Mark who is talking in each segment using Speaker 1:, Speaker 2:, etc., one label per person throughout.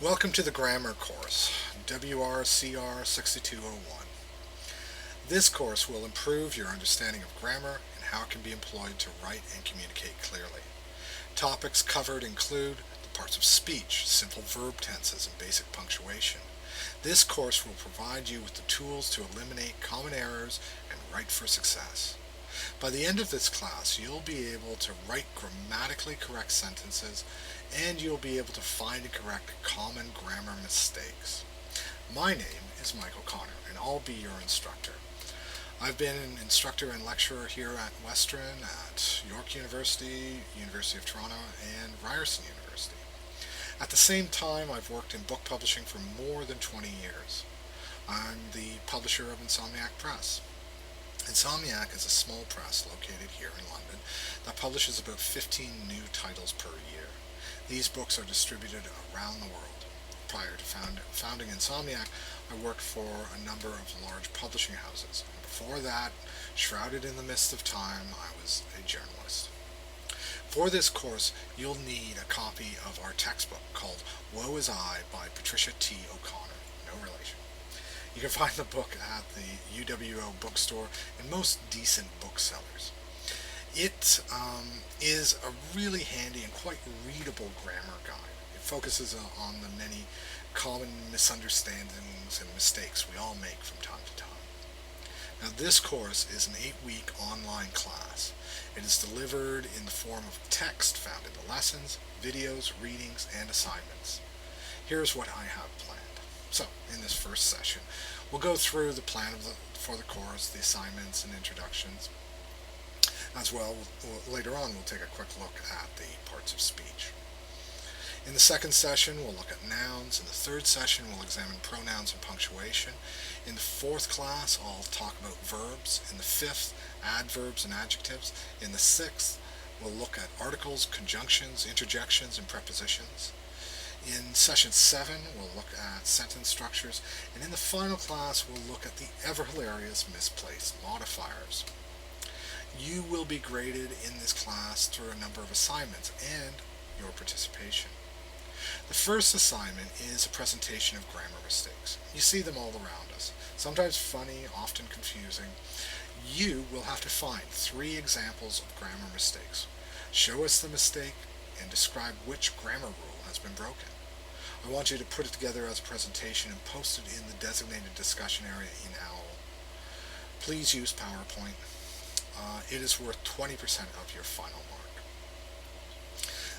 Speaker 1: Welcome to the Grammar course, WRCR 6201. This course will improve your understanding of grammar and how it can be employed to write and communicate clearly. Topics covered include the parts of speech, simple verb tenses, and basic punctuation. This course will provide you with the tools to eliminate common errors and write for success. By the end of this class, you'll be able to write grammatically correct sentences, and you'll be able to find and correct common grammar mistakes. My name is Michael Connor, and I'll be your instructor. I've been an instructor and lecturer here at Western, at York University, University of Toronto, and Ryerson University. At the same time, I've worked in book publishing for more than 20 years. I'm the publisher of Insomniac Press. Insomniac is a small press located here in London that publishes about 15 new titles per year. These books are distributed around the world. Prior to founding Insomniac, I worked for a number of large publishing houses. Before that, shrouded in the mist of time, I was a journalist. For this course, you'll need a copy of our textbook called Woe Is I by Patricia T. O'Connor, no relation. You can find the book at the UWO bookstore and most decent booksellers. It is a really handy and quite readable grammar guide. It focuses on the many common misunderstandings and mistakes we all make from time to time. Now, this course is an 8-week online class. It is delivered in the form of text found in the lessons, videos, readings, and assignments. Here's what I have planned. So, in this first session, we'll go through the plan for the course, the assignments and introductions. As well, later on, we'll take a quick look at the parts of speech. In the second session, we'll look at nouns. In the third session, we'll examine pronouns and punctuation. In the fourth class, I'll talk about verbs. In the fifth, adverbs and adjectives. In the sixth, we'll look at articles, conjunctions, interjections, and prepositions. In session 7, we'll look at sentence structures. And in the final class, we'll look at the ever-hilarious misplaced modifiers. You will be graded in this class through a number of assignments and your participation. The first assignment is a presentation of grammar mistakes. You see them all around us, sometimes funny, often confusing. You will have to find 3 examples of grammar mistakes. Show us the mistake and describe which grammar rule has been broken. I want you to put it together as a presentation and post it in the designated discussion area in OWL. Please use PowerPoint. It is worth 20% of your final mark.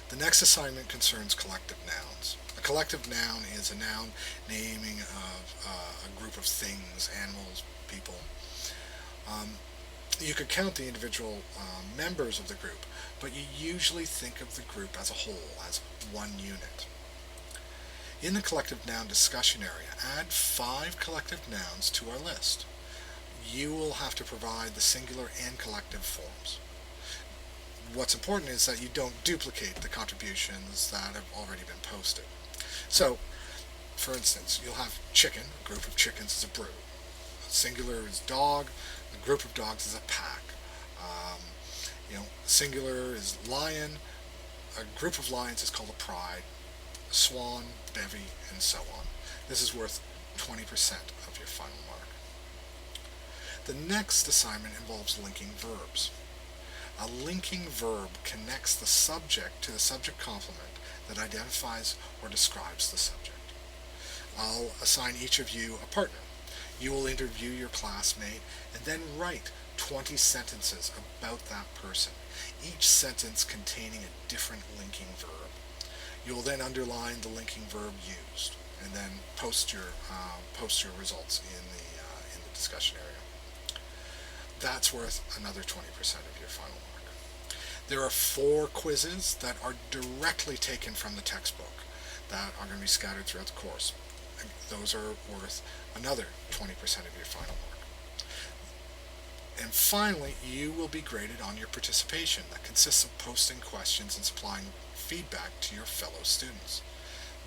Speaker 1: The next assignment concerns collective nouns. A collective noun is a noun naming of a group of things, animals, people. You could count the individual members of the group, but you usually think of the group as a whole, as one unit. In the collective noun discussion area, add 5 collective nouns to our list. You will have to provide the singular and collective forms. What's important is that you don't duplicate the contributions that have already been posted. So, for instance, you'll have chicken, a group of chickens is a brew. A singular is dog, a group of dogs is a pack. Singular is lion, a group of lions is called a pride, a swan, bevy, and so on. This is worth 20% of your final mark. The next assignment involves linking verbs. A linking verb connects the subject to the subject complement that identifies or describes the subject. I'll assign each of you a partner. You will interview your classmate and then write 20 sentences about that person, each sentence containing a different linking verb. You will then underline the linking verb used and then post your results in the discussion area. That's worth another 20% of your final mark. There are 4 quizzes that are directly taken from the textbook that are going to be scattered throughout the course. And those are worth another 20% of your final mark. And finally, you will be graded on your participation. That consists of posting questions and supplying feedback to your fellow students.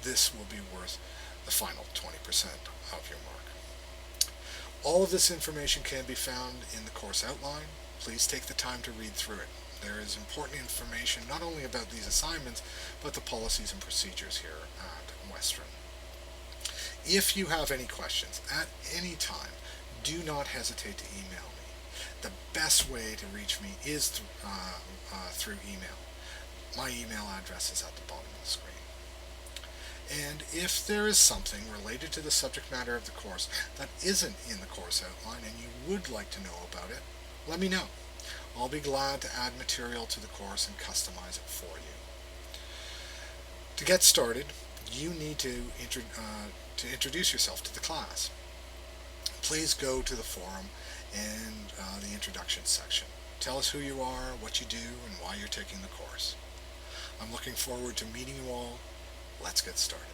Speaker 1: This will be worth the final 20% of your mark. All of this information can be found in the course outline. Please take the time to read through it. There is important information not only about these assignments, but the policies and procedures here at Western. If you have any questions at any time, do not hesitate to email me. The best way to reach me is through email. My email address is at the bottom of the screen. And if there is something related to the subject matter of the course that isn't in the course outline and you would like to know about it, let me know. I'll be glad to add material to the course and customize it for you. To get started, you need to introduce yourself to the class. Please go to the forum and the introduction section. Tell us who you are, what you do, and why you're taking the course. I'm looking forward to meeting you all. Let's get started.